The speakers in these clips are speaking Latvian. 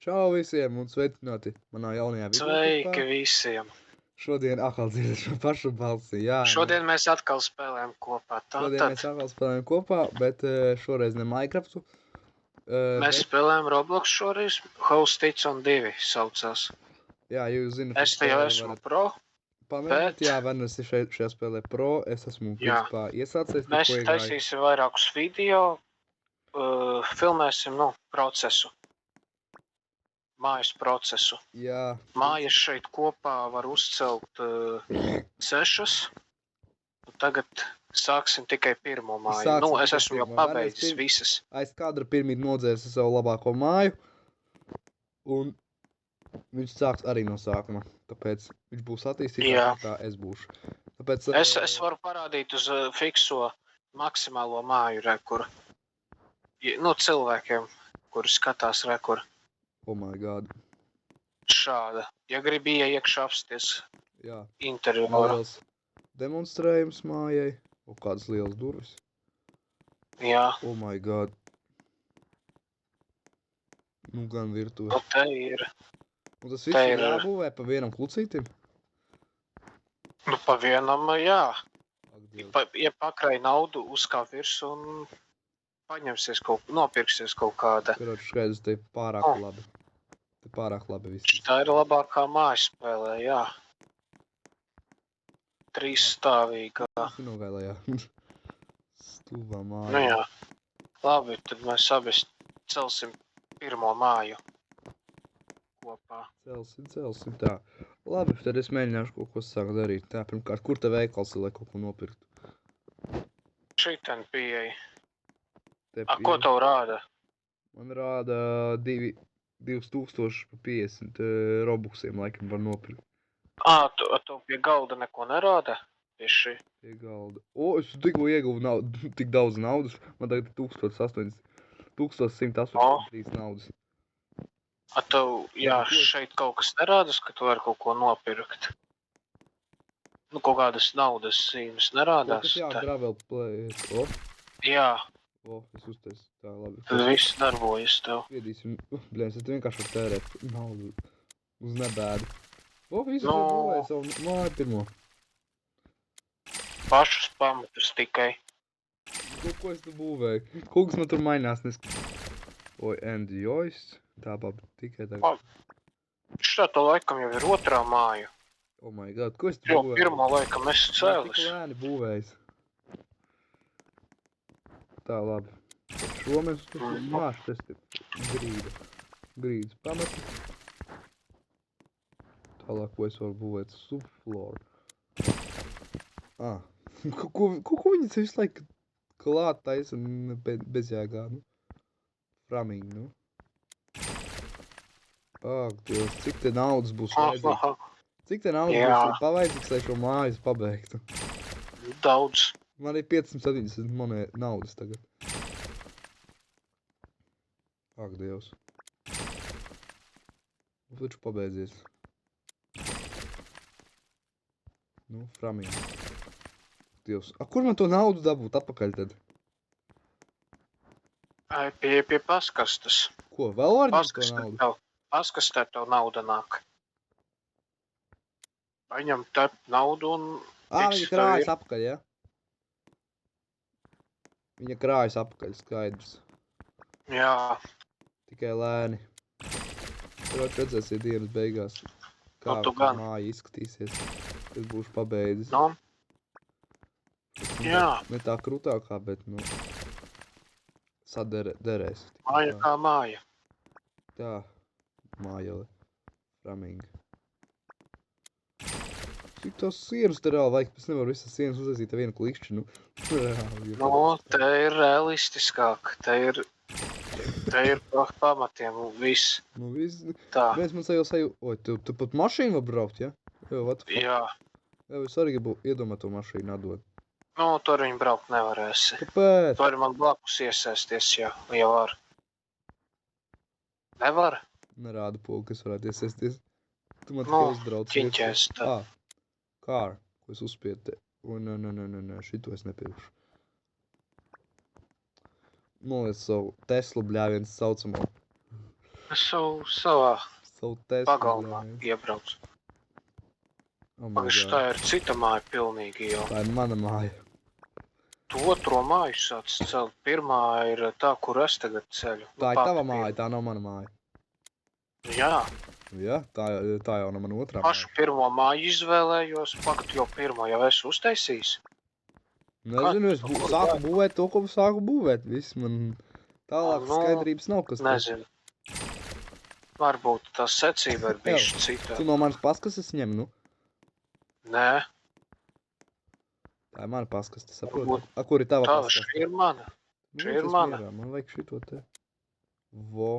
Čau visiem un sveicināti manā jaunajā videoklipā. Sveiki visiem! Šodien atkal dzirdēt šo pašu balsi. Jā, Šodien mēs atkal spēlējam kopā. šodien mēs atkal spēlējam kopā, bet šoreiz ne Minecraftu. Mēs spēlējam Roblox šoreiz. House on 2 saucās. Jā, jūs zināt, Es te jau esmu pro. pamēģināt. bet- Jā, Verners ir šajā spēlē pro, es esmu principā iesācies. Mēs tikko iegāju. taisīsim vairākus video. Filmēsim, procesu. Mājas procesu. Jā, Mājas šeit kopā var uzcelt 6. Tagad sāksim tikai pirmo māju. Sāksim Es tikai esmu jau pirmo. pabeidzis Varēs visas. aiz kadra pirmīt nodzēs savu labāko māju. Un viņš sāks arī no sākuma. Tāpēc viņš būs attīstītāks Jā. nekā es būšu. Tāpēc, Es varu parādīt uz fikso maksimālo māju, kur cilvēkiem, kuri skatās, kur oh my god. šāda. Ja gribi iekšā apsties Jā. interjeru. Liels demonstrējums mājai. Un kādas lielas durvis. Jā, Oh my god. Nu gan virtuve. te ir. Un tas te viss ir ir- jābūvē pa vienam klucītim? Pa vienam, jā. Ak, Dievs. Ja pakrai naudu, uzkāp virs un paņemsies nopirksies kaut kāda. Karoči, skaidrs, te pārāk Oh. labi. Te pārāk labi viss. Tā ir labākā mājas spēlē, jā. 3 stāvīga. Tas ir nogailējā. Stūvā māja. Nu jā. Labi, tad mēs abi celsim pirmo māju kopā. Celsim tā. Labi, tad es mēģināšu kaut ko sākt darīt. Tā, pirmkārt, kur te veikals ir, lai kaut ko nopirktu? Šiten pieeja. Te Ko tev rāda? Man rāda 2050 robuxiem, laikam var nopirkt Tu pie galda neko nerāda? Pie šī. pie galda. O, es tikko ieguvu tik daudz naudas. Man tagad ir 1183 naudas. Tev, Jā, ko? šeit kaut kas nerādas, ka tu vari kaut ko nopirkt. Kaut kādas naudas zīmes nerādās. Tas jā, gravel play. O, Jā, es uztaisu. Tā, labi. tad viss darbojas tev. Spiedīsim. Bļēns, es vienkārši varu tērēt naudu uz nebēdu. O, visu Nu. būvēju savu māju pirmo. Pašus pamatus tikai. Ko es tu būvēju? Kaut kas man tur mainās, Oi, and joist. Tā, baba, tikai tagad. Šitā to laikam jau ir otrā māja. Oh my god, ko es tu Jo būvēju? pirmo laikam es Tik cēlis. lēni būvējis. Tā, labi. Šo mēs māšu, tas ir grīdas pamati. Tālāk, ko es varu būvēt? Subfloor. Ko viņi te visu laiku klāt taisa bezjēgā, Framing, Ak, Dievs, cik te naudas būs vajadzīgs? Cik te naudas Jā. būs pavajadzīgs, lai šo mājas pabeigtu? Daudz. Man ir 570 naudas tagad. Ak, Dievs. Taču pabeidzies. Framing. Dievs. Kur man to naudu dabūt atpakaļ tad? Pie paskastes. Ko, vēl var ņemt to naudu? Paskastē tev nauda nāk. Paņem te naudu un... Viņa Tiks krājas tev apakaļ, ja? Viņa krājas apakaļ, skaidrs. Jā, Tikai lēni. Varbūt redzēsiet dienas beigās, kā tu gan. māja izskatīsies. Es būšu pabeidzis. Jā. Ne tā krūtākā, bet, saderēs. Māja kā māja. Tā, mājele. Framing. Cik tos sienas te reāli vajag? Es nevaru visas sienas uztaisīt ar vienu klikšķi, reāli. Te ir realistiskāk. Te ir pa pamatiem viss. Viss. Tā, Viens man sajūta, oi, tu pat mašīnu var braukt, ja? What the fuck? jā. Jā, es arī gribu iedomāt to mašīnu atdot. Tur viņi braukt nevarēsi. Kāpēc? Tu vari man blakus iesaisties, ja var. Nevar? Nerāda pogu, kas varētu iesaisties. Tu man tikai uzbrauc. ķiņķēs tā. Car, ko es uzspiedu te. Nē, šito es nepirkšu. Noliec savu Teslu bļāviens saucamo. Es jau savā Savu Teslu pagalmā gāju. iebraucu. Oh my Pagaidzi, God. tā ir cita māja pilnīgi jau. Tā ir mana māja. Tu otro māju sāc celt. Pirmā ir tā, kur es tagad ceļu. Tā ir pati tava māja, pirmā. tā nav mana māja. Jā, Ja? Tā jau nav mana otrā pašu māja. pirmo māju izvēlējos. Pagad, jau pirmo jau esmu uztaisījis. Nezinu, es sāku būvēt to, ko sāku būvēt. Viss man tālāk Nu, skaidrības nav, kas tas. Nezinu. Varbūt tā secība ir bišķi cita. Tu no manas paskastes ņem, nu? Nē, Tā ir mana paskaste, saproti? Varbūt A, kur ir tava tā paskaste? šī ir mana. Nu, šī es ir esmu mana. mierā, man vajag šito te. Vo.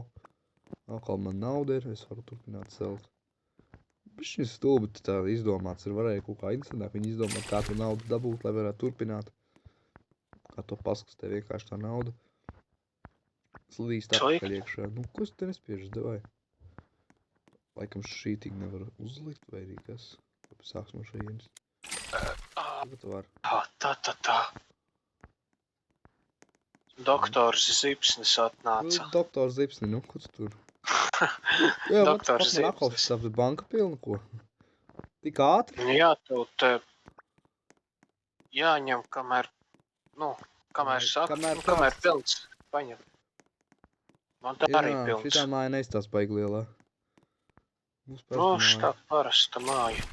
Atkal man nauda ir, es varu turpināt celt. Bišķiņ stulbi tā izdomāts ir, varēja kaut kā interesantāk viņi izdomāt, kā tu naudu dabūt, lai varētu turpināt. Kā to paskastē vienkārši tā nauda. Slīst atpakaļ iekšā. Nu, ko es te nespiežas, devai? Laikam šī tik nevar uzlikt, vai arī kas? Kāpēc sāks no šajienes? Tagad var. Tā. Doktors Zipsnis atnāca. Doktors Zipsni, nu, ko tu tur? Jā, Doktors man atkal Zipsnis. šis banka pilna, ko? Tik ātri? Jā, tev te jāņem, kamēr saka, Kamēr kamēr kāds. pilns. Paņem. Man tā arī Jā, pilns. šitā māja neizstās baigi lielā. Būs Nu, parasta šitā māja. parasta māja,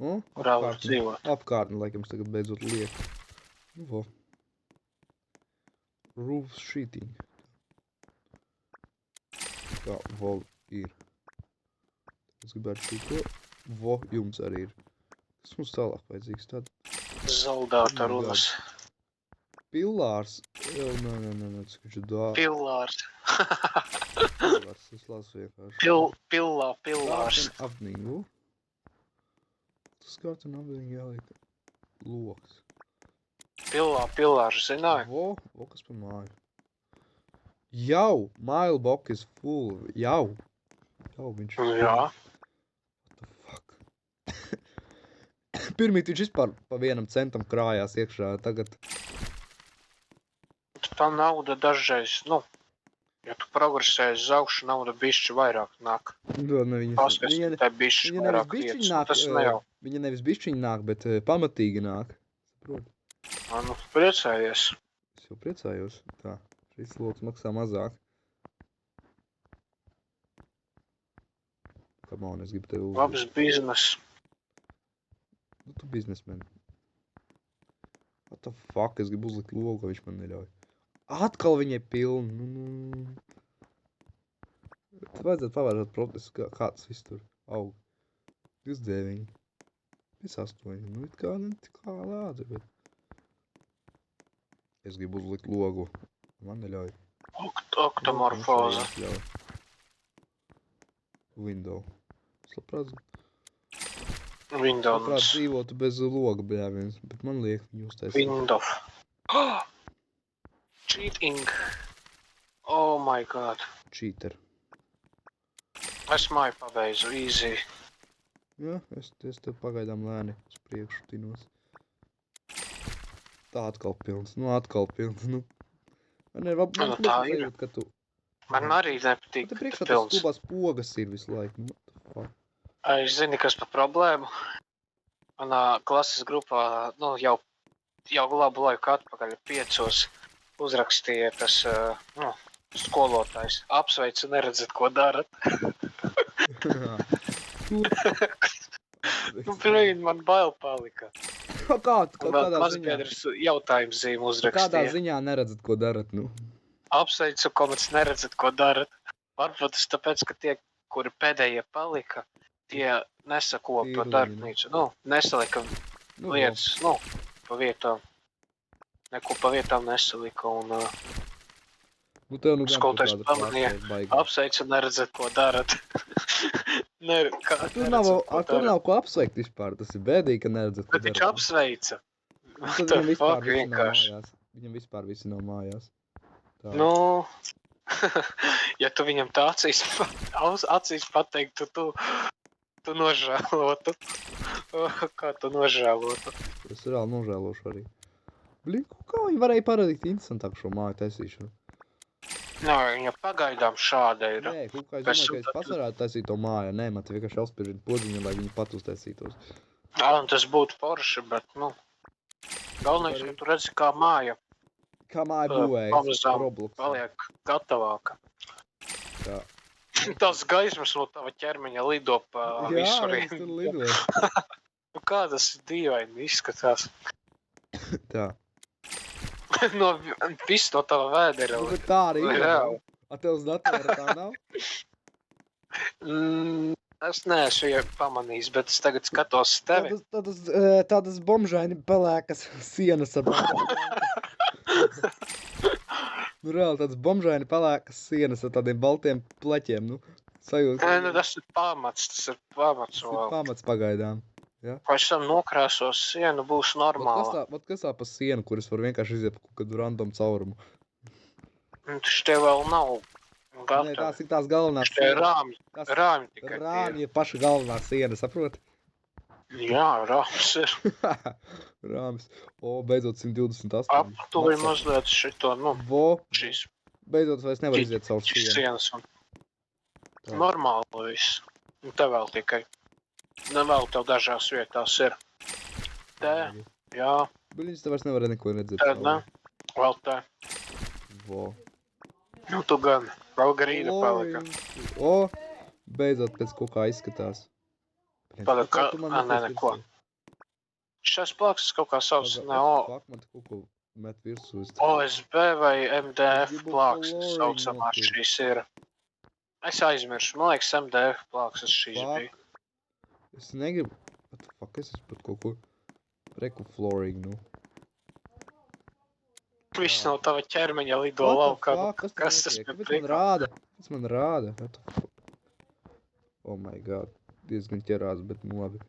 Nu, kurā var dzīvot. Apkārtni, laikam, tagad beidzot liek. Nu, vo. Roof sheeting. Tā, vo, ir. Es gribētu šito. Vo, jums arī ir. Kas mums tālāk vajadzīgs? Tad Zaudāta Oh my runas. pilārs. Jā, nē, cik viņš ir dārgs. Pilārs. Pilārs, es lasu vienkārši. Pilārs. Apnīgu. Tas kāds un apnīgu jāliek loks. Pilārs, zināju. Vo, kas pa māju. Jau, mailbox is full. Jau viņš ir. Jā. What the fuck? Pirmīt viņš vispār pa 1 centam krājās iekšā, tagad. Tā nauda dažreiz, ja tu progresēji uz augšu, nauda bišķi vairāk nāk. Paskaties, tā bišķi Viņa nevis vairāk bišķiņ vietas. nāk, Tas ne jau. viņa nevis bišķiņ nāk, bet pamatīgi nāk. Saprot? Nu, priecājies. Es jau priecājos. Tā, šis loks maksā mazāk. Come on, es gribu tevi uzlikt. Labs biznes. Nu, tu biznesmeni. What the fuck, es gribu uzlikt logo, viņš man neļauj. Atkal viņai pilni. Nu. Tad vajadzētu pavēršot protestu, kā tas viss tur aug. 29. 58. Nu, it kā ne tik kā lādzi, bet... Es gribu uzlikt logu. Man neļauj. Oktomorfoza. Ļauj. Window. Es labprāt Windows. dzīvotu bez loga, bļāviens, bet man liek viņu uztaisīt. Windows. Cheating. Oh my god. Cheater. Es māju pabeidzu, easy. Jā, es tev pagaidām lēni uz priekšu tinos. Tā atkal pilns, nu. Man ir man tā ir. sajūt, ka tu... Man arī nepatīk, Te ka priekšā tu tas pilns. stubās pogas ir visu laiku. What the fuck? Es zini, kas par problēmu. Manā klases grupā, jau labu laiku atpakaļ 5 uzrakstīja tas, skolotājs. Apsveicu, neredzat, ko darat. Brīn, man bail palika. Kādā ziņā? Mazbiedrs jautājums zīme Kādā uzrakstīja. ziņā neredzat, ko darat, nu? Apsveicu, komats neredzat, ko darat. Varbūt tas tāpēc, ka tie, kuri pēdējie palika, tie nesakopa Tīri darbnīcu. Nesalika lietas, pa vietām. Neko pa vietām nesalika un Nu, tev nu gan skolotājs tāda pamanīja. klase baigā. Apsveicu, neredzat, ko darat. Tur nav ko apsveikt vispār, tas ir bēdīgi, ka neredzat, ko Bet viņš darat. apsveica. Tad The viņam vispār fuck, visi nav vienkārši. mājās. Viņam vispār visi nav mājās. Tā. Nu, ja tu viņam tā acīs pateiktu, tu nožēlotu. Kā tu nožēlotu? Es reāli nožēlošu arī. Blin, kā viņi varēja paradīt interesantāku šo māju taisīšanu? Nē, viņa pagaidām šāda ir. Nē, kaut kā es Pēc domāju, ka es tam, pats varētu taisīt to mājā. Nē, man te vienkārši jāuzspiež podziņu, lai viņi pat uztaisītos. un tas būtu forši, bet, nu, galvenais, Arī- ka tu redzi, kā māja Kā māja būvējas pamazām Roblox. paliek gatavāka. Tā. Tas gaismas no tava ķermeņa lido pa Jā, visuriem. es tur lidoju. Nu, kā tas dīvaini izskatās? Tā. No, viss no tava vēdera. Nu, bet tā arī ir. Reāli. A tev uz datora tā nav? Es neesmu jau pamanījis, bet es tagad skatos uz tevi. Tādas bomžaini pelēkas sienas ar Nu, reāli tādas bomžaini pelēkas sienas ar tādiem baltiem pleķiem, nu. Sajūta. Nē, nu, tas ir pamats, Tas ir vēl. pamats pagaidām. Pēc tam nokrāsos sienu, būs normāla. Vat kas tā pa sienu, kuras var vienkārši iziet pa kaut kādu random caurumu? Tas tev vēl nav Nē, gatavi. tās ir tās galvenās Tie ir rāmji, Tās rāmji tikai. rāmji ir paša galvenā siena, saproti? Jā, rāms ir. Rāms. O, beidzot 128. Aptuvi mazliet šito, nu, Vo, šīs beidzot vairs nevar iziet savu sienu. sienas un Tā. normāli viss. Un te vēl tikai. Ne vēl tev dažās vietās ir. Te, jā, Viņas te vairs nevar neko redzēt. te, ne, vēl te. Vo. Nu, tu gan, vēl grīda palika. O, beidzot pēc kaut kā izskatās. Palika, Kā tu man nē, meties neko. virsū? Šis plāksas kaut kā savs, Paga- ne, o, Fuck, man te kaut ko met virsū. OSB vai MDF Gribu plāksas flooring saucamās nopirkt. šīs ir. Es aizmiršu, man liekas, MDF plāksas šīs Fuck. bija. Es negribu... What the fuck, es esmu pat kaut ko... Reku flooring, nu. Viss Jā. no tava ķermeņa lido What the laukā. fuck? Kas tas notiek? par Kāpēc man prieku? rāda? Kāpēc man rāda? What the fuck? Oh my god. Diezgan ķerās, bet nu labi.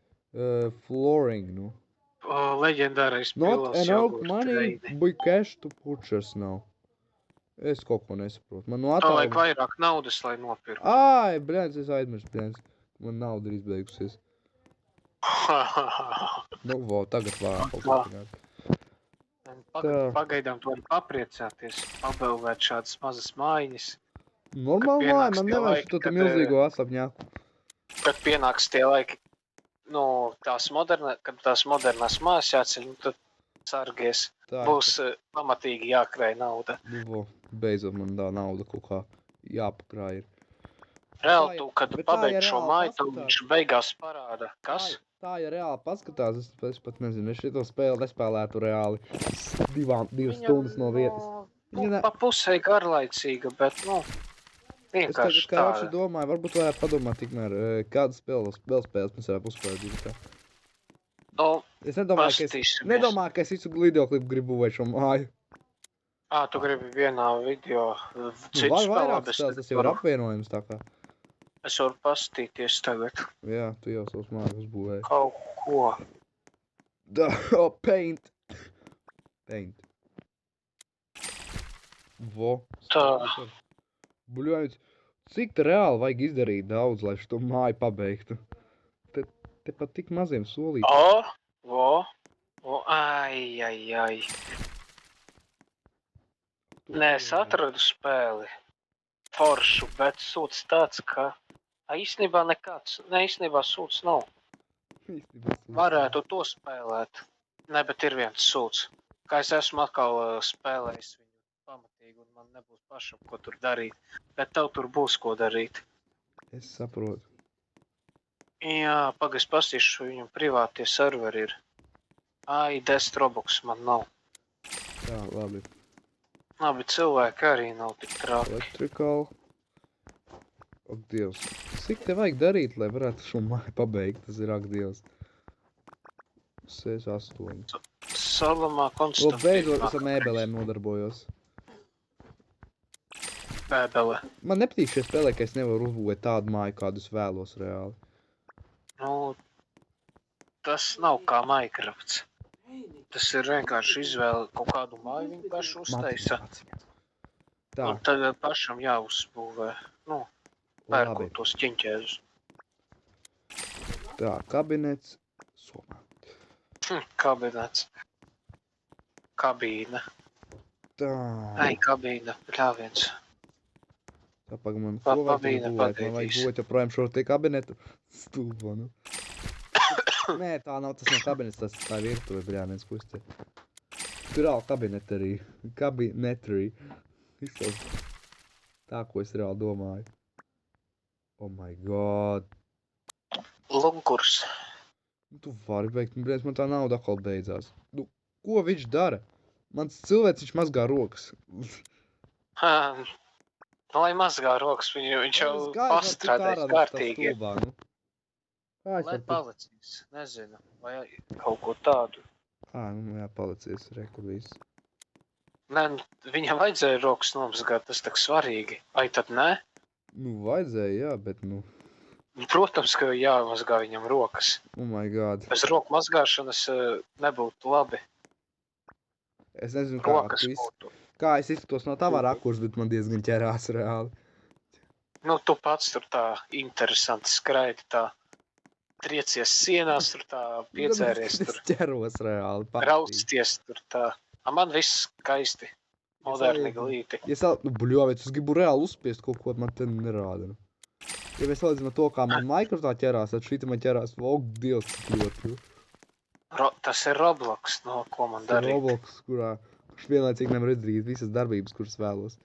Flooring, nu. Leģendārais Not pilos enough jogurta money, reidi. but cash to purchase now. Es kaut ko nesaprotu. Man no Tev vajag attāluma... vairāk naudas, lai nopirktu. Ai, brēns, es aizmirsu, brēns. Man nauda ir izbeigusies. Nu, vo, tagad vārā kaut Tā. kā. Tā. Pagaidām tu vari papriecāties, pabelvēt šādas mazas mājiņas. Normāli pienāks māja, man tie nevajag laiki, šo kad, milzīgo asapņāku. Kad pienāks tie laiki, nu, kad tās modernās mājas jāceļ, nu, tad sargies. Tā, Būs pamatīgi jākrāj nauda. Nu, vo, beidzot man tā nauda kaut kā jāpakrāj ir. Reāli, tu, kad bet tā, pabeidz ja šo reāli māju, tad paskatās. viņš beigās parāda. Kas? Tā, ja reāli paskatās, es pat nezinu, es šito spēli nespēlētu reāli divas stundas no vietas. Nu, Viņa ne- pa pusē garlaicīga, bet, nu, Es tagad, vienkārši karoči, tāda. domāju, varbūt varētu padomāt tikmēr, kādas vēl spēles mēs varētu uzspēlēt. Nu, Es nedomāju, ka es, paskatīsimies. nedomāju, ka es visu videoklipu gribu būvēt šo māju. Tu gribi vienā video citu Var spēlēt, vairāk es spēles, tas jau ir apvienojums tā kā. Es varu pastīties tagad Jā, tu jau savus māju uzbūvēji. kaut ko. Oh, paint. Paint. Vo. Tā. Buļoņs. Cik te reāli vajag izdarīt daudz, lai šo māju pabeigtu? Te pat tik maziem solītiem. Ai. Nē, es atradu spēli. Foršu, bet sūds tāds, ka īstenībā nekāds, īstenībā sūds nav. Varētu to spēlēt. Ne, bet ir viens sūds. Kā es esmu atkal spēlējis viņu pamatīgi un man nebūs pašam, ko tur darīt. Bet tev tur būs ko darīt. Es saprotu. Jā, pagaidzi pastīšu, viņam privātie serveri ir. Ai, 10 Robux man nav. Tā, labi. Labi, cilvēki arī nav tik traki. Electrical. Ak, Dievs. Cik te vajag darīt, lai varētu šo māju pabeigt? Tas ir, ak, Dievs. 6-8. Salamā O, konstantīvi. beidzot es ar mēbelēm nodarbojos. Mēbele. Man nepatīk šie spēlē, ka es nevaru uzbūvēt tādu māju, kādu es vēlos reāli. Nu, tas nav kā Minecrafts. Tas ir vienkārši izvēle kaut kādu māju viņu pašu uztaisa. Tā, Un tad pašam jāuzbūvē. Nu, pērkot labi. tos ķiņķēzus. Tā, kabinets. Somā. Kabinets. Kabīne. Tā. Ai, kabīne. Pļāviens. Kāpēc man Pabīna gulēt, man vajag padēdīs. gulēt joprojām šo te kabinetu. Stulbo, nu. Nē, tas nav kabinets, tā ir virtuve, bļāniens, ko es te. Tur reāli kabinetarī. Izsauc tā, ko es reāli domāju. Oh my god. Lunkurs. Nu, tu vari beigt, bļēc, man tā nauda atkal beidzās. Nu, ko viņš dara? Mans cilvēks, viņš mazgā rokas. Lai mazgā rokas, viņš jau pastrādājis kārtīgi. Stulbā, nu. Kā es Lai varu palicis, nezinu, vai kaut ko tādu. nu jā, palicies, reku viss. Nē, viņam vajadzēja rokas nomazgāt, tas tak svarīgi. Vai tad nē? Nu, vajadzēja, jā, bet, nu, Protams, ka jāmazgā viņam rokas. oh my god. Bez roku mazgāšanas nebūtu labi. Es nezinu, Rokas būtu. kā es izskatos no tava rakurs, bet man diezgan ķerās reāli. Nu, tu pats tur tā interesanti skraidi, tā triecies sienās, tur tā piedzēries, tur Es ķeros reāli. rausties, tur tā. Man viss skaisti, moderni glīti. Ja es, nu, bļoviec, es gribu reāli uzspiest kaut ko, man te nerāda. Nu. Ja mēs salīdzinām to, kā man Microsoftā ķerās, tad šī te man ķerās, ok, Dievs, cik ļoti. Tas ir Roblox, no ko man Tas ir darīt. Roblox, kurš vienlaicīgi nevar izdarīt visas darbības, kuras vēlos.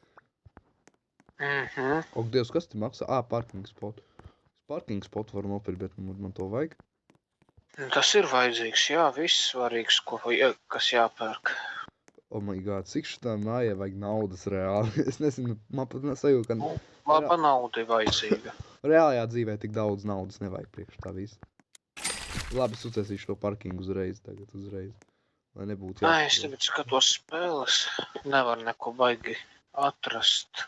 Ok, Dievs, kas te maksā? Parking spot. Parking spot var nopirkt, bet man to vajag. Tas ir vajadzīgs, jā, viss svarīgs, kas jāpērk. Oh my god, cik šitā mājai vajag naudas reāli. Es nezinu, man pat sajūta, ka Laba nauda ir vajadzīga. reālajā dzīvē tik daudz naudas nevajag priekš tā visa. Labi, es uztaisīšu to parkingu uzreiz, lai nebūtu Nē, es tagad skatos spēles, nevar neko baigi atrast.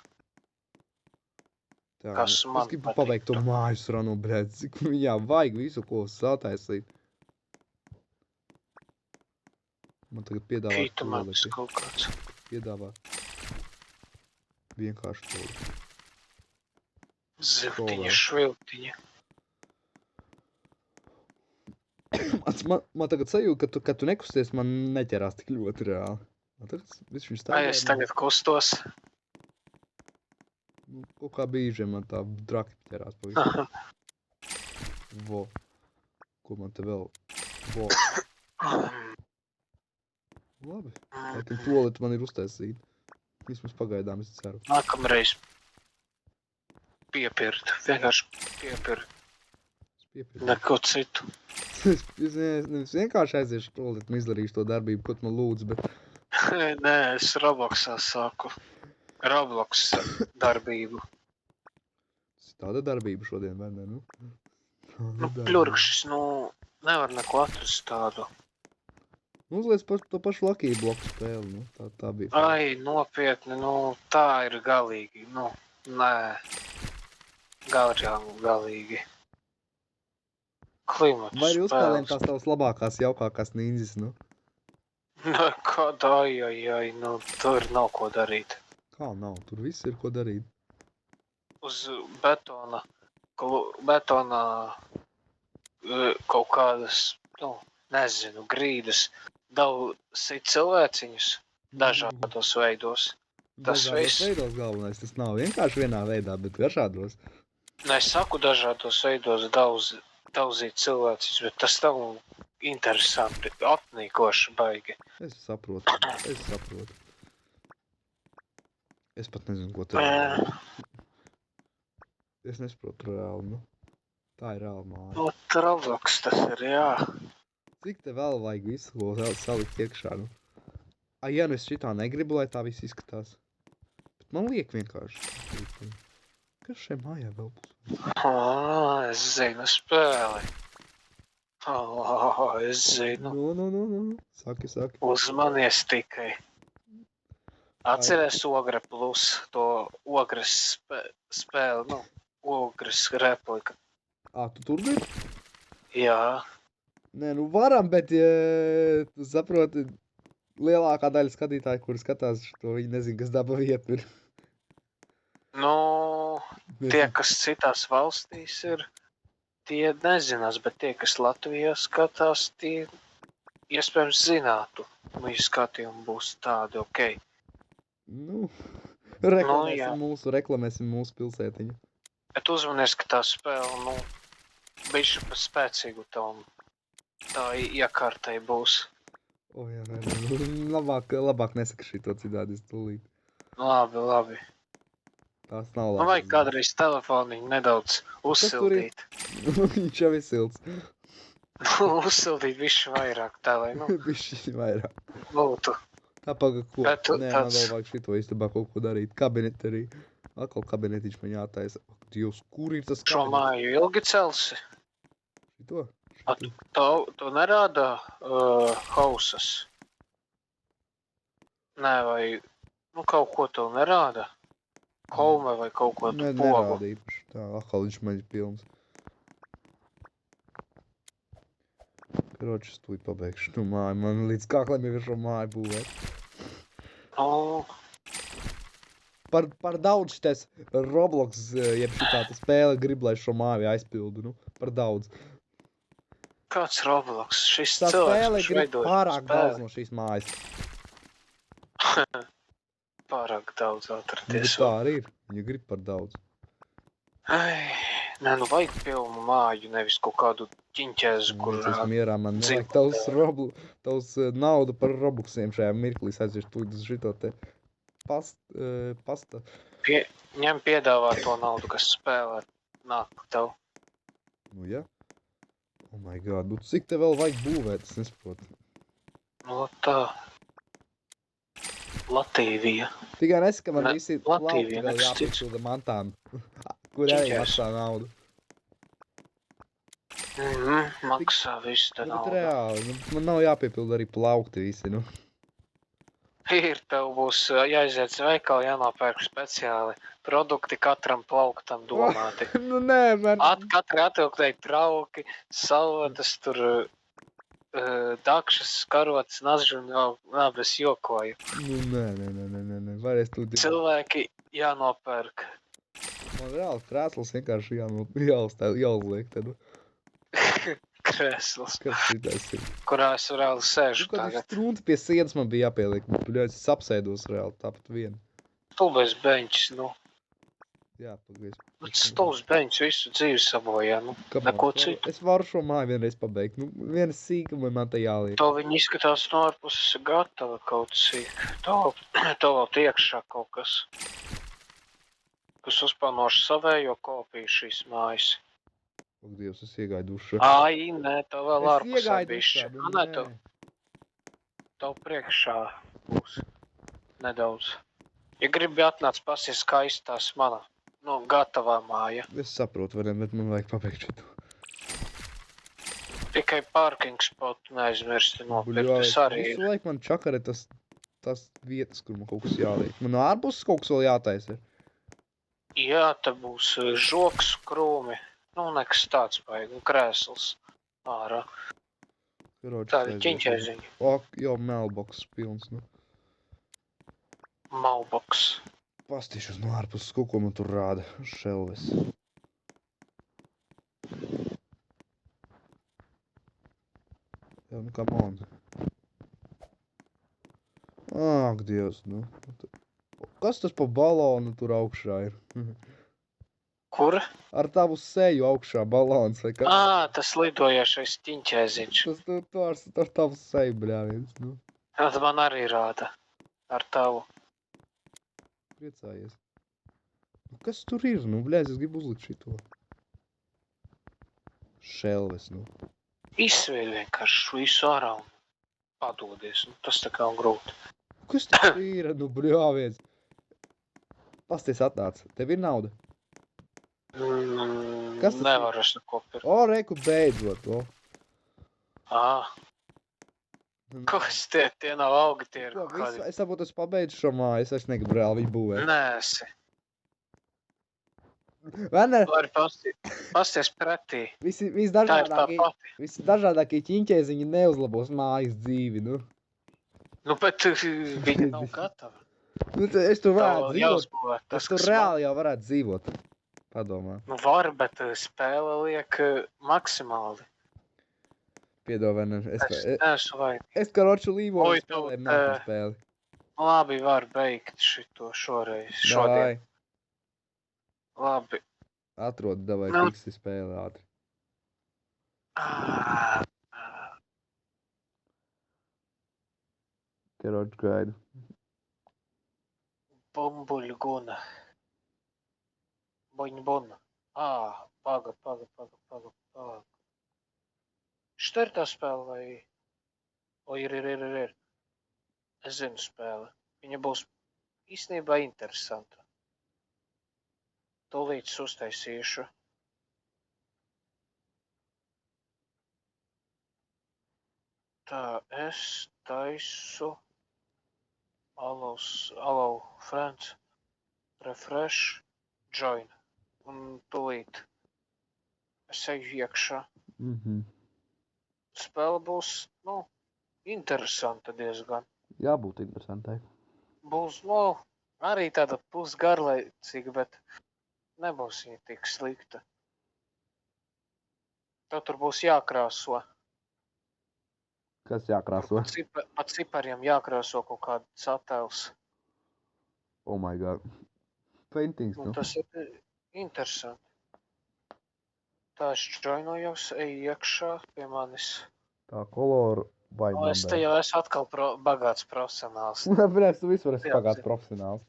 Tā, kas man es gribu patiktu. pabeigt to mājas ranu, bļēd, cik viņām vajag visu, ko sataisīt. Man tagad piedāvā Kītamāks kaut kāds. vienkārši to. Zivtiņa, šviltiņa. Man tagad sajūta, ka tu nekusties, man neķerās tik ļoti reāli. Man tagad viss viņš Ai, es tagad kustos. Nu, kaut kā bīžiem man tā draki ķerās pa visu. Vo. Ko man te vēl? Vo. Labi. Laikam toaleti man ir uztaisīta. Vismaz pagaidām, es ceru. Nākamreiz piepirt, vienkārši piepirt, Es piepirku. neko citu. Es nevis vienkārši aiziešu toaleti un izdarīšu to darbību, ko tu man lūdzu, bet Nē, es Robloxā sāku. Roblox darbību. tas ir tāda darbība šodien, vai ne? Nu, Nu, pļurkšs, nevar neko atrast tādu. Uzliec to pašu Lucky Block spēli, nu, tā bija. Ai, nopietni, tā ir galīgi, nē. Galīgi. Klimats Vai arī uzspēlējam spēles. tās tavas labākās, jaukākās ninjas, nu? Kad, ai, tur nav ko darīt. Kā nav? Tur viss ir ko darīt. Uz betona kaut kādas, nezinu, grīdas, sit cilvēciņus dažādos veidos. Tas Dažādos viss. veidos galvenais, tas nav vienkārši vienā veidā, bet dažādos. Es saku dažādos veidos daudzīt cilvēciņus, bet tas nav interesanti, apnīkoši baigi. Es saprotu. Es pat nezinu, ko te reāli. Es nesaprotu reāli, nu. Tā ir reāli māja. Roblox tas ir, jā. Cik te vēl vajag visu, ko vēl salikt iekšā, nu? Ai, ja nu es šitā negribu, lai tā viss izskatās. Bet man liek vienkārši. Kas šai mājā vēl būs? Es zinu spēli. Es zinu. Nu. Saki. Uzmanies tikai. Atceries Ogre Plus, to Ogres spēli, Ogres replika. Tu tur biji? Jā. Nē, nu varam, bet, ja tu saproti, lielākā daļa skatītāju, kuri skatās šo, viņi nezin, kas daba viepa ir. Tie, kas citās valstīs ir, tie nezinās, bet tie, kas Latvijā skatās, tie iespējams zinātu. Viņu skatījumi būs tādi, ok. Nu, Reklamēsim mūsu pilsētiņu. Bet uzmanies, ka tā spēle, nu, bišķi pa spēcīgu tā iekārtai būs. O, jā, nē. Labāk nesaka šito citādi tūlīt. Labi. Tās nav Nu, labi. vajag kādreiz telefoniņu nedaudz uzsildīt. Viņš jau ir silts. Uzsildīt visu vairāk, tā lai, nu, Bišķi vairāk. būtu. Tā paga, ko? Bet tu Nē, man tāds- vēl vajag šito istabā kaut ko darīt. Kabineti arī. Atkal kabinetiņš man jātaisa. Ak, Dievs, kur ir tas Šo kabinets? māju ilgi celsi. Šito? To nerāda hausas. Nē, vai, nu, kaut ko to nerāda. Home vai kaut ko tu pogu. Nerāda īpaši. Tā, atkal viņš man ir pilns. Karoči, es tūlīt pabeigšu šo māju. Man līdz kākliem jau ir šo māju būvēt. Nu, Par daudz šitais Roblox, jeb šitā tā spēle grib, lai šo māju aizpildu, nu, par daudz. kāds Roblox? Šis Tā cilvēks, spēle kurš grib veidoja pārāk spēli. daudz no šīs mājas. Pārāk daudz Nu, bet atradies. tā arī ir. Viņa grib par daudz. Ai, nē, nu vajag pilnu māju, nevis kaut kādu ķiņķēzu, kur... Es mierā, man nevajag dzīvo. tavs naudu par Robloxiem šajā mirklī. Es aizviešu tūlīt uz šito te pasta. Ņem piedāvā to naudu, kas spēlē. Nāk tev. Nu, ja? Oh my god, nu cik te vēl vajag būvēt, es nesaprotu. Nu, tā. Latīvija. Tikai nesaka, man Ne, visi Latvija, plaukti vēl nekas cits. jāpiepilda mantām. Kur arī Čiņķers. maksā naudu. Maksā visu te Nu, bet naudu. reāli, nu, man nav jāpiepilda arī plaukti visi, nu. Ir, tev būs jāiziet uz veikalu, jānopērk speciāli produkti katram plauktam domāti. Nu, nē, man... Katrai atvilktēji trauki, salvetes, tur dakšas, karotes, nažu un vēl nabres jokoju. Nu, nē. Varēs tu... Cilvēki jānopērk. Man reāli krēsls vienkārši jāuzliek tad. Krēsls, Kas šitais ir? kurā es reāli sēžu Nu, kad tagad. strunti pie sienas man bija jāpieliek. Bļoļ, es apsēdos reāli tāpat vienu. Stulbais beņķis, nu. Jā, pagaies. Stulbs beņķis visu dzīvi sabojā, nu. Neko citu. Es varu šo māju vienreiz pabeigt. Nu, viena sīkuma man te jāliek. To viņi izskatās no ārpuses gatava kaut cik. To vēl tiekšā kaut kas. Kas uzpanoši savējo kopiju šīs mājas. Ak, Dievs, es iegāju dušā. Ai, nē, to vēl Es ārpusē iegāju bišķi. dušā, nu, Nē, tev priekšā būs nedaudz. Ja gribi atnāc pasies, kā izstās mana, nu, gatavā māja. Es saprotu, variem, bet man vajag pabeigt šito. Tikai parking spotu neaizmirsti nopirkt. Es arī Visu laiku man čakare tas vietas, kur man kaut kas jāliek. Man no ārpuses kaut kas vēl jātaisa. Jā, te būs žoks, krūmi, nu, nekas tāds vajag, un krēsls ārā. Tādi ķiņķēziņi, Ak, jau mailbox pilns, nu. malboks. Pastīšos no ārpuses, kaut ko man tur rāda. Šelves. Jā, nu, come on. Ak, Dievs, nu. Kas tas pa balonu tur augšā ir? Kur? Ar tavu seju augšā balons vai kas? Tas lidojošais ķiņķēziņš. Tas ar tavu seju, bļāviens, nu. Tas man arī rāda. Ar tavu. Priecājies. Nu, kas tur ir? Nu, bļāz, es gribu uzlikt šito. Šelves, nu. Izsvēļ vienkārši visu ārā un padodies. Nu, tas tā kā grūti. Kas tur ir? Nu, bļāviens. Pasties atnāc. Tev ir nauda? Kas tas Nevar es neko pirkt. O, reku, beidzot, o. Kas tie nav augi, tie ir Ko, kaut kādi. Es saprotu, es pabeidzu šo māju, es negribu reāli viņu būvēt. Nē, esi. Vai ne? Vari pasties pretī. Tā ir tā pati. Visi dažādākie ķiņķēziņi neuzlabos mājas dzīvi, nu. Nu, bet viņi nav gatavi. Nu, es tur varētu Tev dzīvot. jāuzbūvē Es tas, tur kas reāli jau varētu dzīvot. Padomā. Nu, var, bet spēle liek maksimāli. Piedod, vai ne? Es neesmu vai. Es karoču līvoju Oi, spēlēju tu, nākamā spēli. Labi, var beigt šito šoreiz. Šodien. Davai, Labi. atrod, davai, Nu. fiksi spēli ātri. Ā, Keroč gaida. Bumbuļu guna. Buņbuna. Paga. Šitā ir tā spēle vai... O, ir. Es zinu spēli. Viņa būs īstenībā interesanta. Tūlīt uztaisīšu. Tā, es taisu allow friends, refresh, join. Un tūlīt es eju iekšā. Spēle būs, interesanta diezgan. Jābūt interesantai. Būs, arī tāda pusgarlaicīga, bet nebūs viņa tik slikta. Tev tur būs jākrāso. Kas jākrāso? Pa cipariem jākrāso kaut kāds attēls. Oh my god. Paintings, Un tas ir interesanti. Tā es joinojos, eju iekšā pie manis. Tā koloru vai Es te jau esmu atkal bagāts profesionāls. Brēc, tu vispār esi Jā, pagāds zinu. profesionāls.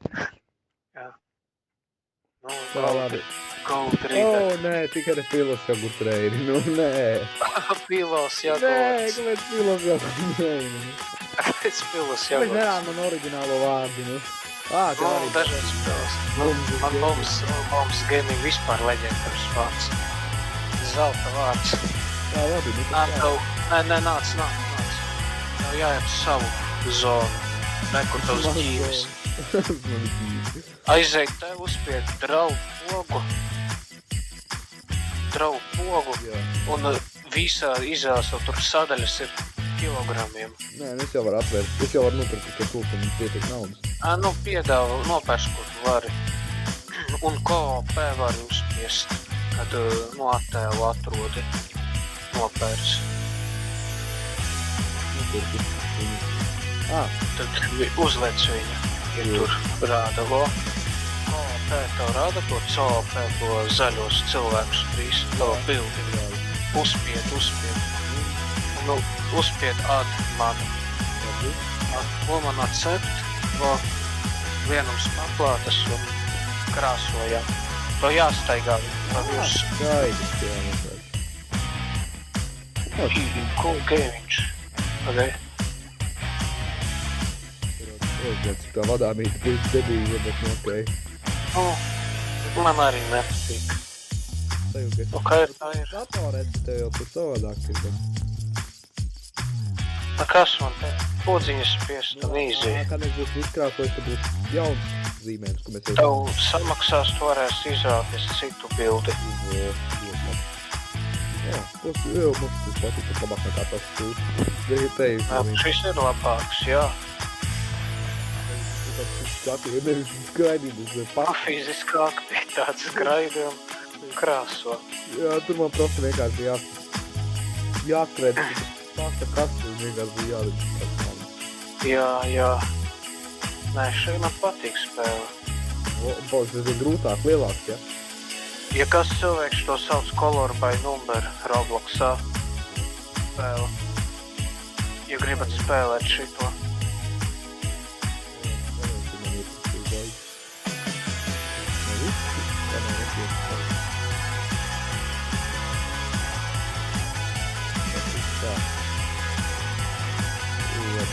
Tā labi. Gold reader. Nē, tikai ne pilos jogurt reidi. Nē. Pilos Nē, jāgults. kāpēc pilos jogurt reidi? Kāpēc pilos Kāpēc jāgults? nerāda man oriģinālo vārdu? Tev arī. Dažreiz pilos. Man Bombs Gaming vispār leģendārs vārds. Zelta vārds. Tā labi, Nē, nāc. Tev jāiet uz savu zonu. Nekur tavs ģīves. Aizēj tev uzspied draugu pogu. Un visā izvēles tur sadaļas ir kilogramiem. Nē, es jau varu atvērt. Es jau varu nopirkt tikai to, ka man pietiek naudas. Piedāvā nopērst, ko tu vari. Un KOP var uzspiest, kad attēlu atrodi. Nopērts. Nopirki. Tad uzliec viņu, ja tur rāda lo. KOP tev rāda to COP, to zaļos cilvēkus trīs, to bildi. Uzspied. Uzspied manu. Ko man atcept, vienums paplātas un krāsojam. To jāstaigā pa visu. Gaidis, Cool gameviņš. Pagaid. Cik tā vadāmīta bija debīga, bet okei. Man arī nepatīk. Kā ir, tā ir. Datorēts tev jau tur savādāk ir. Kas man te? Podziņas spiest un easy. Kad es būšu izkrāsojis, tad būs jauns zīmējums, ko mēs jau... Tev samaksās, tu varēs izvēlēties citu bildi. Jā, mums patīk, ka labāk nekā tas sūt. Šis ir labāks, jā. Nevis skraidības, bet Fiziskāk bija tāds skraidi un krāso. Jā, tur man просто vienkārši jāskrēd. Pasta kastu vienkārši bija jālikt. Jā. Nē, šeit man patīk spēle. Tas ir grūtāk, lielāks, ja? Ja kas cilvēks to sauc Color by Number Robloxā spēle. Ja gribat spēlēt šito.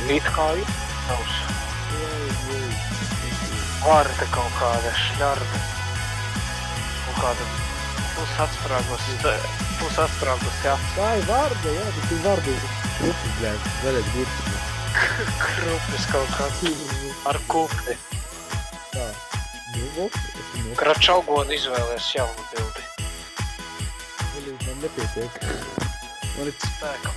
It kā tavs. Vārda kaut kāda šļarda. Kaut kāda pusatstrāgos, jā. Tā ir vārda, jā, tas ir vārda. Krupis, blēd, vēlēt gurtis. Krupis kaut kāds ar kupli. Tā. Kračaugoni izvēlēs jaunu bildi. Man nepietiek. Spēka.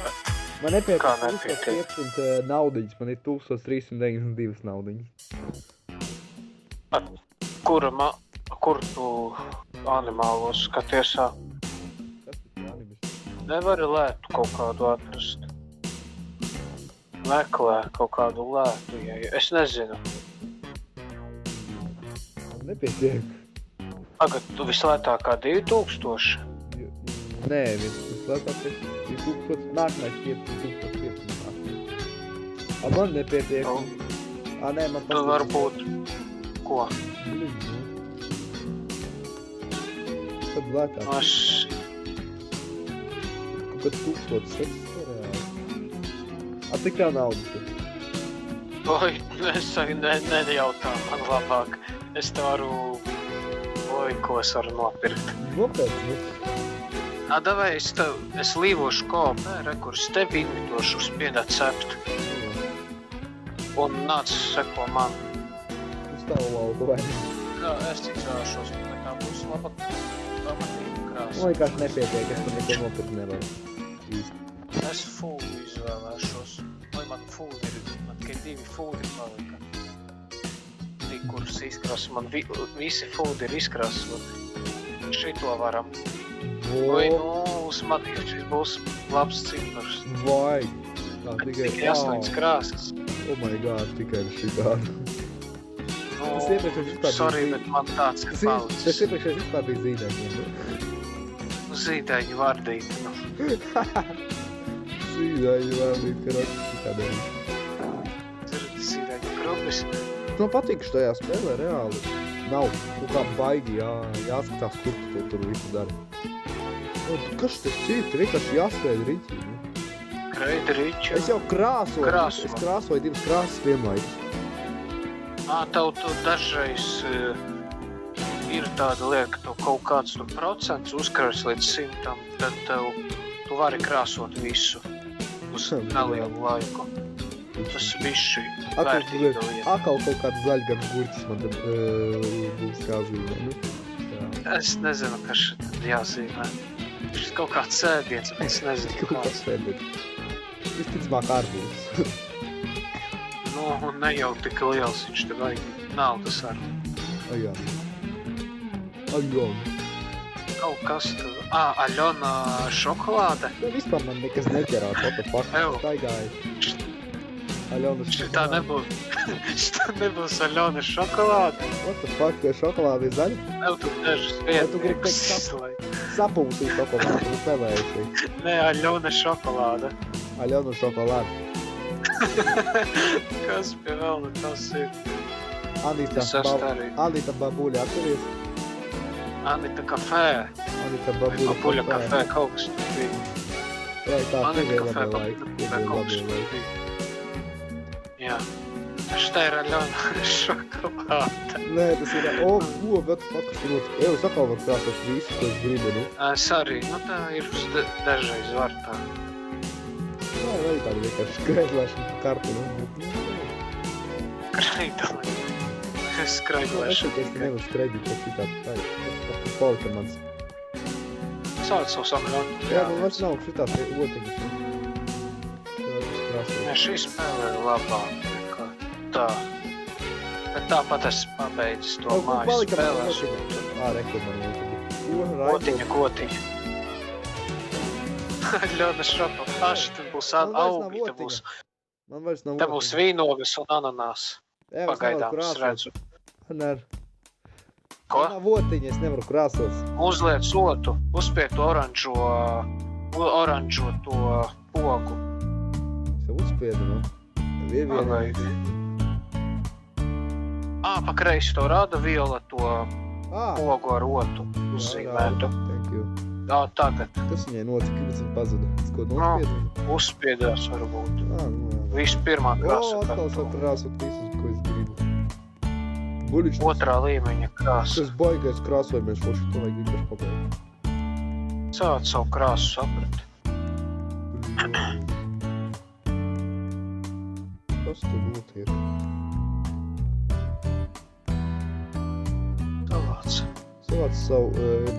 Man nepietiek Kā nepietiek? 1500 naudiņas, man ir 1392 naudiņas. Kur tu animālos skaties? Kas tas ir animes? Nevari lētu kaut kādu atrast. meklē kaut kādu lētu, ja es nezinu. Nepietiek. Tagad tu vislētākā 2000. Nē, vislētākais 2000, nākamais 5500. Man nepietiek. Nu, Nē, man tu varbūt, ko? Tad lētāk. Es, Kad 1600 reāli. Cik tev naudas ir? oi, es nejautā man labāk. Es te varu, ko es varu nopirkt. Nopēc, nu. Davai, es līvošu kopē, kurus tevi invitošu uz piedāt cept. Un nāc seko man. Uz tavu lauku vai ne? Jā, es izvēlēšos, bet tā būs pamatīgi krāsa. Man vienkārši nepietiek, es tam neko nopirkt nevaru. Īsti. Es fūdu izvēlēšos. Vai man tikai 2 fūdi palika. Tī, kurus izkrāsu, man visi fūdi ir izkrāsot. Šito varam. Vai, uzmanīgi, šis būs labs cipars. Vai. Tā Tikai 8 krāsas. Oh my god, tikai šitādu. Tas iepriekšējais vispār Sorry, bija bet man tāds ir Tas palicis. iepriekšējais vispār bija zīdaiņiem. Zīdaiņu vārdīt. Zīdaiņu vārdīt, ka rakst šitādiem. Zīdaiņu krupis. Man patīk šajā spēlē reāli. Nav kaut kā baigi jāskatās, kur tu tur visu dari. Kas tas ir? Vienkārši jāspēj riķi. Kreida riču. Es jau krāsoju. Krāso. Es krāsoju 2 krāsas vienlaikus. Tev tu dažreiz ir tāda lieta, ka tu kaut kāds tu procents uzkrājas līdz 100, tad tu vari krāsot visu uz nelielu laiku. Tas bišķi vērtīga lieta. Akal kaut kāds zaļgans gurķis man tad būs kāzīmē. Es nezinu, kas šeit jāzīmē. Šis kaut kāds sēdiens, bet es nezinu, Kaut kāds sēdēt. Visticamāk ārbūs. Ne jau tik liels, viņš te vajag naudas ar. Ajā. Ajā. Kaut kas tu... Aļona šokolāde. Vispār man nekas neķerās, what the fuck. Ew. Staigāju. Aļona Šitā nebūs Aļona šokolāde. What the fuck, šokolāde ir zaļa? Tev tu dažas tu gribi teikt Sapulsī šokolāde, nu pelējuši. Nē, Aļona šokolāde. Aļona šokolāde. Kas pie vēl tas ir? Anita babuļa atceries? Anita kafē. Anita Vai babuļa babuļa kafē kaut kas tur bija. Jā, tā Anita bija kafē, labie laiki. babuļa Tie kafē bija kaut kas labie tur laiki. bija. Jā. Šitā ir Aļona šokolāde. Nē, tas ir, what the fuck, kas ir notika? Eju, sakal var krāsot visu, ko es gribu, nu. Es arī, tā ir uz dažreiz var tā. Nē, vai tāda vienkārši skraidlēšana pa kartu, nu. Kraidali. Es Skraidlēšana. nevaru skraidīt, tas ir tāds, tā ir palika mans. Sāc savu Aļonu. Jā, man vairs nav šitās otiņas. Nē, šī spēlē ir labāk nekā tā. Bet tāpat es pabeidzis to mājas spēlēšu. Rekur man otiņa. Otiņa, gotiņa. Aļona šokolāde. Šitā būs augi, te būs. Man vairs nav Te būs vīnogas un ananās. Jā, Pagaidām, es redzu. Ko? Man nav otiņa, es nevaru krāsot. Uzliec otu, uzspied oranžo to pogu. Es jau uzspiedu, nu. Pagaidi. Pa kreisi to rada violeto pogu ar otu uzzīmētu. Thank you. Tagad. Tas viņai notika, bet viņa pazuda. Es ko nospiedu? Uzspiedās varbūt. Nu. Visu pirmā krāsa. Atkal savu krāsot visus, ko es gribu. Buļučs. Otrā līmeņa krāsa. Tas baigais krāsojamies, forši to vajag vienkārši pabeigt. Sāc savu krāsu saprat. Kas tu būtu ir? Savāc savu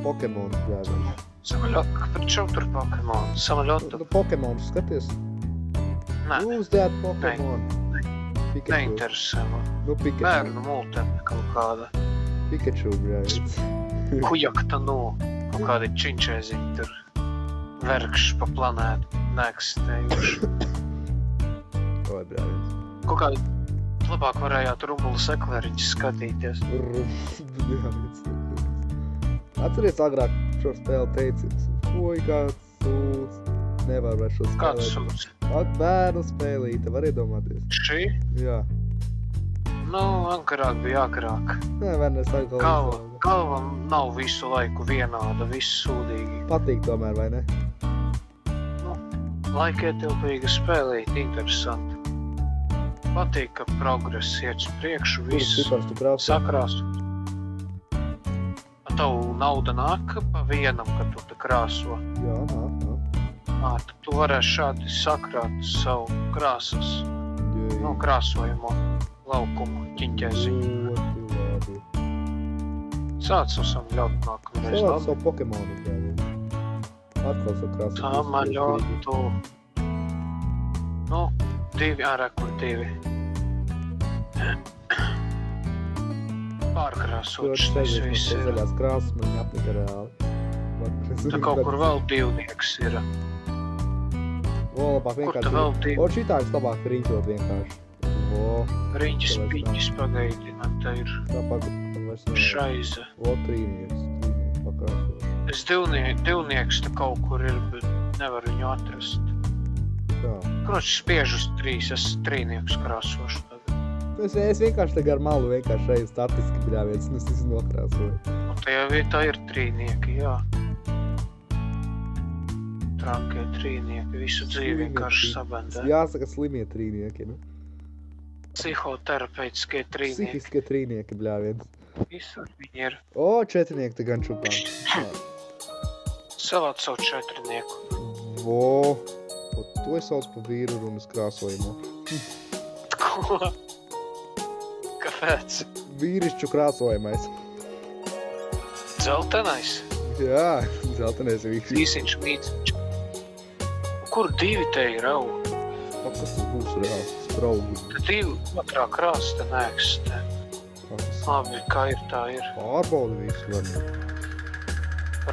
Pokemonu grēviņu. Čau tur Pokemon? Samaļotu? Nu, Pokemonu skaties? Nē, Use that Pokemon. Pikachu. neinteresē man. Nu, Pikachu. Bērnu multene kaut kāda. Pikachu grēviņš. Kujakta kaut kādi činčēziņi tur verkšs pa planētu neeksistējuši. Oi, bļāviens. Kaut kā labāk varējāt Rumbulas ekleriņus skatīties. Bļāviens. Atceries agrāk šo spēli teicies, oi, kāds sūds, nevar vairs šo Kāds spēlēt. sūds? Bērnu spēlīte, var iedomāties. Šī? Jā. Nu, agrāk bija agrāk. Nē, vai nesaka, Galva nav visu laiku vienāda, viss sūdīgi. patīk tomēr, vai ne? Laikietilpīga spēlīt, interesanti. Patīk, ka progress iet uz priekšu, Kurus viss cipars tu krāso? sakrās. Tavu nauda nāk pa vienam, kad tu te krāso. Jā, Tad tu varēsi šādi sakrāt savu krāsas, jā. krāsojamo laukumu ķiņķēziņu. Ļoti labi. Sācam ļaut nākamreiz, Savāc labi? savu Pokemonu, bļāviens. Atkal savu krāsu. Samaļotu. Nu, 2, ārā kur 2. Pārkrāsot šis viss ir. Zaļās krāsas man apnika reāli. Tā kaut kur vēl divnieks ir. O, labāk Kur vienkārši. tu vēl divi? O, šitā es labāk riņķot vienkārši. O, Riņķis, Tā vairs piņķis pagaidina, tā ir tā pagad vairs nevar. šaiza. O, trīnieks pakrāsoši. Es divnieks te kaut kur ir, bet nevaru viņu atrast. Tā. Kroči spiež uz 3, es trīnieks krāsošu tagad. Es vienkārši te gar malu vienkārši šeit statiski bļāviens, un es visu nokrāsoju. Un tajā vietā ir trīnieki, jā. Trākie trīnieki, visu dzīvi vienkārši sabendē. Jāsaka slimie trīnieki, nu. Psihoterapeitiskie trīnieki, Psihiskie trīnieki bļāviens. visur viņi ir. O, četrinieki te gan čupām. Savāt savu četrnieku. Vo, to es sauc pa vīru runas krāsojumu. Ko? Kāpēc? Vīrišķu krāsojamais. Dzeltenais? Jā, zeltenais vīrišķis. Īsiņš mīciņš. Kur 2 te ir, au? Kas tas būs reāls? Spraugi. Tad 2 otrā krāsa te neeksistē. Labi, kā ir, tā ir. Pārbaudi visu varbūt.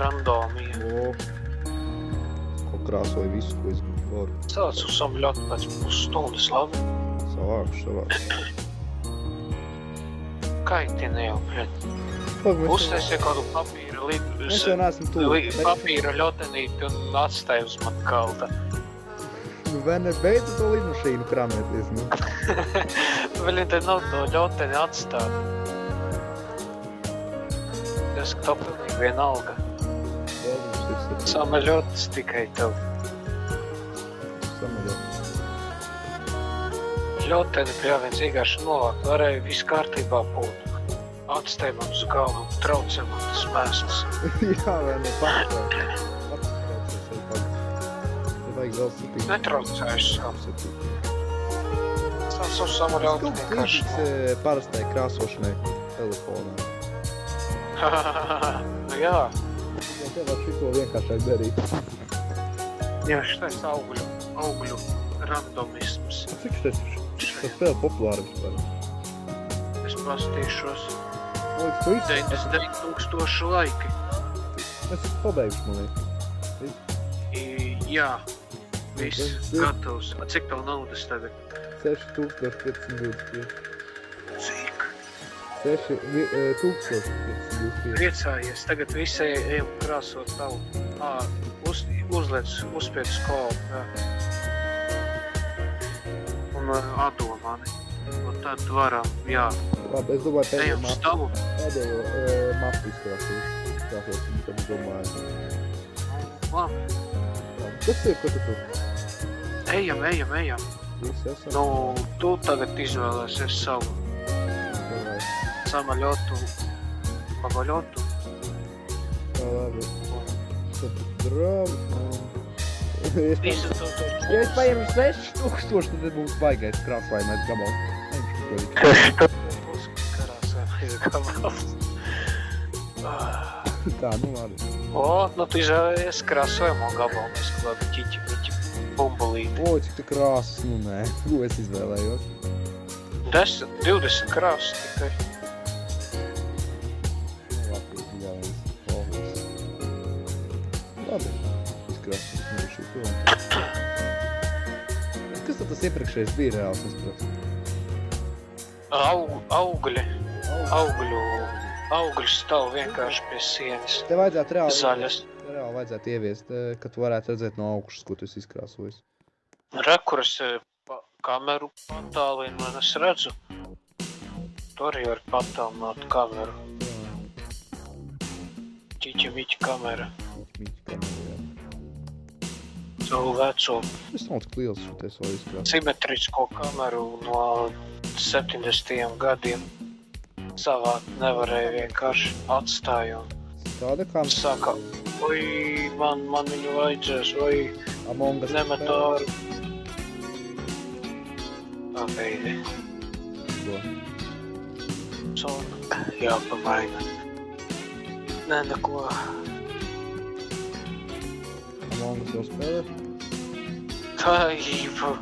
Randomija. O, ko krāsoju visu, ko es varu. Sāc uzsamļot pēc pusstundas, labi? Savākšu. Kaitina jau, bļaļ. Uztaisiet kādu papīra Es jau neesmu tuvu. papīra ļotenīti un atstāj uz man galda. Nu, vai ne beidzu to lidmašīnu kramēties, nu? Vēl te nav to ļoteni atstāt. Es to pilnīgi vienalga. Samaļotas tikai tev. Samaļot. Ļoteni pļāviens vienkārši novākt, varēja viss kārtībā būt. Atstāj man uz galvu, traucē man tas mēsls. Jā, vai ne pats. Te vajag vēl sapīt. Netraucējuši savu. Savu samaļotu vienkārši. Līdzīgs parastai krāsošanai telefonā. Nu jā, Ja tev var šito vienkāršāk darīt. jā, šitais augļu randomisms. Cik šitais spēle populāra vispār? Es pastīšos. O, es to visu 99,000 laiki. es pabeigšu, man liekas. Jā, viss gatavs. A, cik tev naudas tagad? 6525. Cik? 6525. Priecājies, tagad visi ejam krāsot tavu. Uzliec, uzspiedz kopu, jā. Un atdo mani. Un tad varam, jā. Labi, es domāju, Ejam uz tavu. pēdējo mapu izkrāsošu. Izkrāsošu, tad es domāju. Labi, Kas ir, ko tu tur? ejam. Visi esam? Nu, tu tagad izvēlēsies savu Davai. samaļotu, pabaļotu. Tā labi. Tad draugi. Visu to Ja es paņemu 6000, tad būs baigais krāsojamais gabals. Karāsēmais gabals. Tā, nu labi. O, nu tu izvēlējies krāsojamo gabalu, mēs kādu ķiķi bumbulīti. O, cik te krāsas, nu nē. Ko es izvēlējos? 20 krāsas tikai. Nu, labi, jāviens. Labi. Izkrāsas, nevišu to. Kas tad tas iepriekšējais bija reāls izprast? Augļu stāv vienkārši pie sienas. Te vajadzētu Zaļas. reāli vajadzētu ieviest, ka tu varētu redzēt no augšas, ko tu esi izkrāsojis. Rekuras kameru patālinu, un es redzu. Tu arī var patālināt kameru. Čiķi-miķi kamera. Mīķi kamerā, jā. Savu veco Es nav tik liels šoties vēl izkrāsot. simetrisko kameru no 70. gadiem. Savā nevarēja vienkārši atstāju un Tāda kamera. saka, oi, man viņu vajadzēs, oi, Among Us. nemet āru. Tā beidi. Ko? Zona jāpamaina. Nē, neko. Among Us jau spēlē? Tā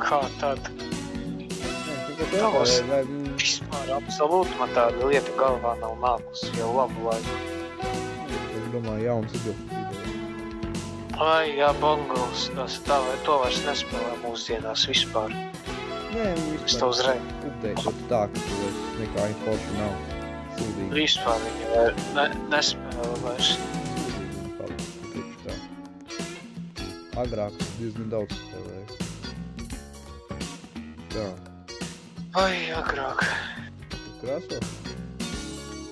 kā tad. Tavs. Vai, Vispār absolūti man tāda lieta galvā nav nākus jau labu laiku. es domāju, jauns idiots. Ai, jā, Bongos, tas tā vai to vairs nespēlē mūsdienās vispār. Nē, Es to uzreiz. update tā, ka tu vairs nekā inforši nav. Sūdīgi. Vispār viņi nespēlē vairs. Agrāk es diezgan daudz spēlēju. Tā, Ai, agrāk. krāso?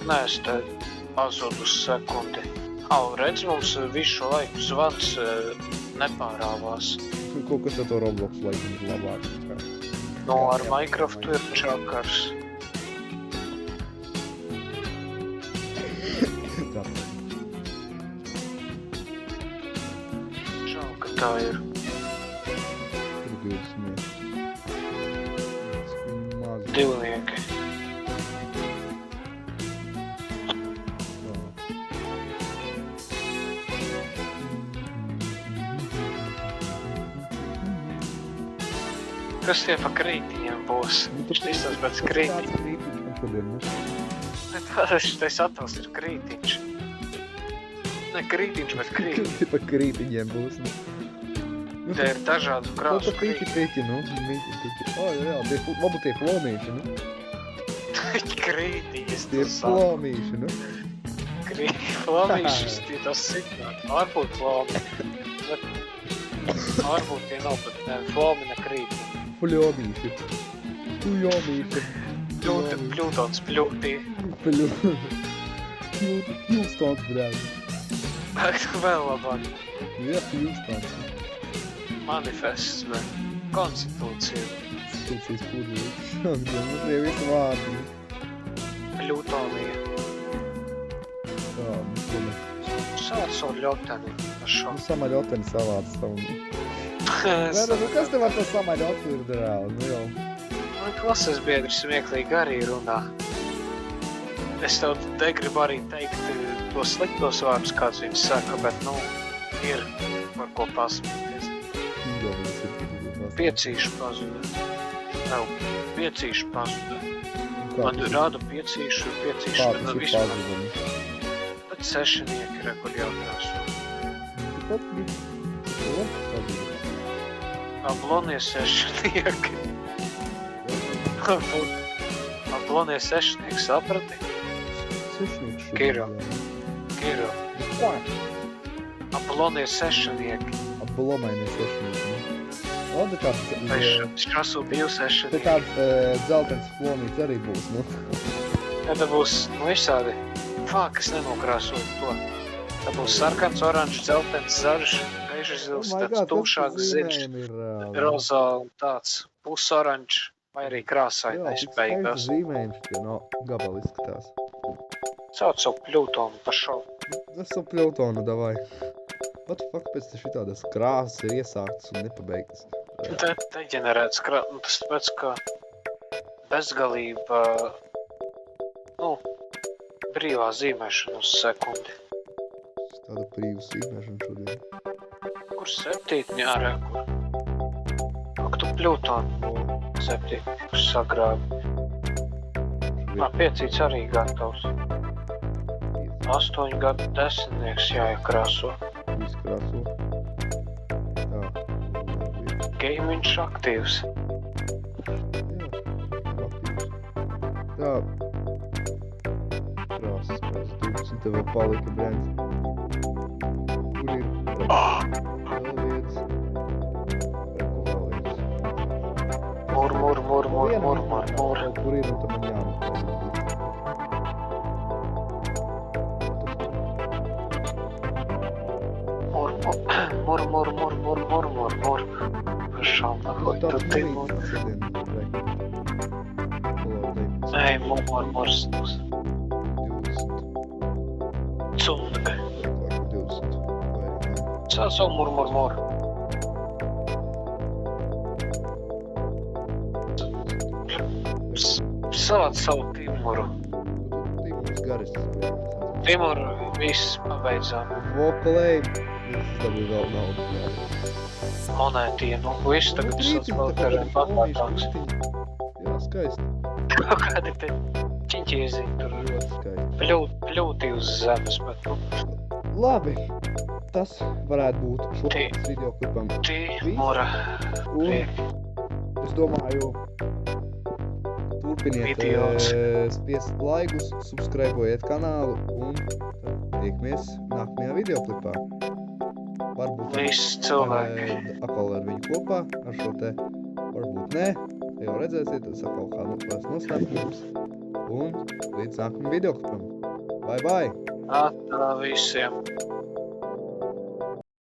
Nē, es te pazudu uz sekundi. Au, redz, mums visu šo laiku zvans nepārāvās. Kaut kas ar to Roblox laikam ir labāk. No ar Minecraftu ir čakars. Tā. Žēl, ka tā ir. Tur 20. Maz. Divnieki. Kas tie pa krītiņiem būs? Viņš izsās pēc krītiņa. Kāds krītiņš man šodien, nu? Šitais attēls ir krītiņš. Ne krītiņš, bet krītiņš. Pa krītiņiem būs, nu. Te ir dažādu Nu, krāsu pa pīķi pīķi, nu. Mīķi pīķi. O, jā, varbūt tie plomīši, nu. krītiņas. Tie plomīši, nu. Plomīšas, tie tas sitnāk. Varbūt plomi. Varbūt tie nav, bet ne, plomi ne krītiņi. Pļomīši. Pļomīši. Pļūtons pļūtī. Pļūstons, brāļi. Vēl labāk. Jā, pļūstons. Manifests, vai konstitūcija. Stūcijas pūdīši. Mums tie visi vārdi. Pļūtonija. Tā, nu, ko mēs. Sāc ar ļoteni. Ar šo. Nu, samaļoteni savāds savu. Nē, nu, kas tev ar to samaļotu ir reāli? Nu, jau. Man klases biedrs smieklīgi arī runā. Es tev negribu arī teikt tos sliktos vārdus, kāds viņš saka, bet, nu, ir par ko pasmieties. Pīdovins ir. Piecīšu pazuda. Nav, piecīšu pazuda. Man rāda piecīšu, Kā tas ir vispār. pazudumi? Bet sešanieki ir, kur jautās. Tikpat bija. Ko? Pazudumi. Ablonie sešanieki. Ablonie sešanieki, saprati? Sešnieks šodien. Kiro. Kiro. Ko? Ablonie sešanieki. Ablomainie sešnieki, nu. Labi, kāds... Vai šasu biju Te sešanieki? tāds dzeltens plomīts arī būs, nu. Tad būs, nu, visādi. Fāk, es nenokrāsoju to. Tad būs sarkans, oranžs, dzeltens, zaļš, bežas zils, tāds tūšāks ziļš, rozā un tāds pusoranžs, vai arī krāsainais beigās. Zīmējums tie no gabala izskatās. Sauc savu pļūtonu par šo. Es savu pļautonu, davai. What the fuck, pēc te šitādas krāsas ir iesāktas un nepabeigtas. Te ģenerēts nu, tas tāpēc, ka bezgalība, nu, brīvā zīmēšana uz sekundi. Tāda brīva zīmēšana šodien. Kur septītņā ārē, kur? Ak, tu pļūtonu septītņā, kur sagrābi. Piecīts arī gatavs. 8 gadu desmitnieks jāiekrāso. Izkrāso. Tā. Gamiņš aktīvs. kā... Krāsas pēc 12 tev vēl palika, Brent. Kur ir? Vēl viens. Vēl viens. Mur. Kaut kur ir, un tam man jāmeklē. Mur. Šāda hoita Timur. Ei, mur. 20. Cunde. 20. Sāsau mur. Savāc savu Timuru. Timurs garis. Timur, viss pabeidzām. Vokalēji. Viss dabūja vēl naudu. Monētienu. Viss tagad sauc militāriem bagātāks. Jā, skaisti. Kādi te čiņķiezi tur Ļoti skaisti. pļūti uz zemes, bet nu, Labi. Tas varētu būt šodienas Ti- videoklipam. Timura. Un es domāju, turpiniet Videos. spiest laikus, subscribojiet kanālu un tiekamies nākamajā videoklipā. Varbūt Viss cilvēki. atkal ar viņu kopā, ar šo te, varbūt nē, jau redzēsiet, tas atkal kā noslēpums. Un līdz nākamajam videoklipam. Bye! Atā visiem.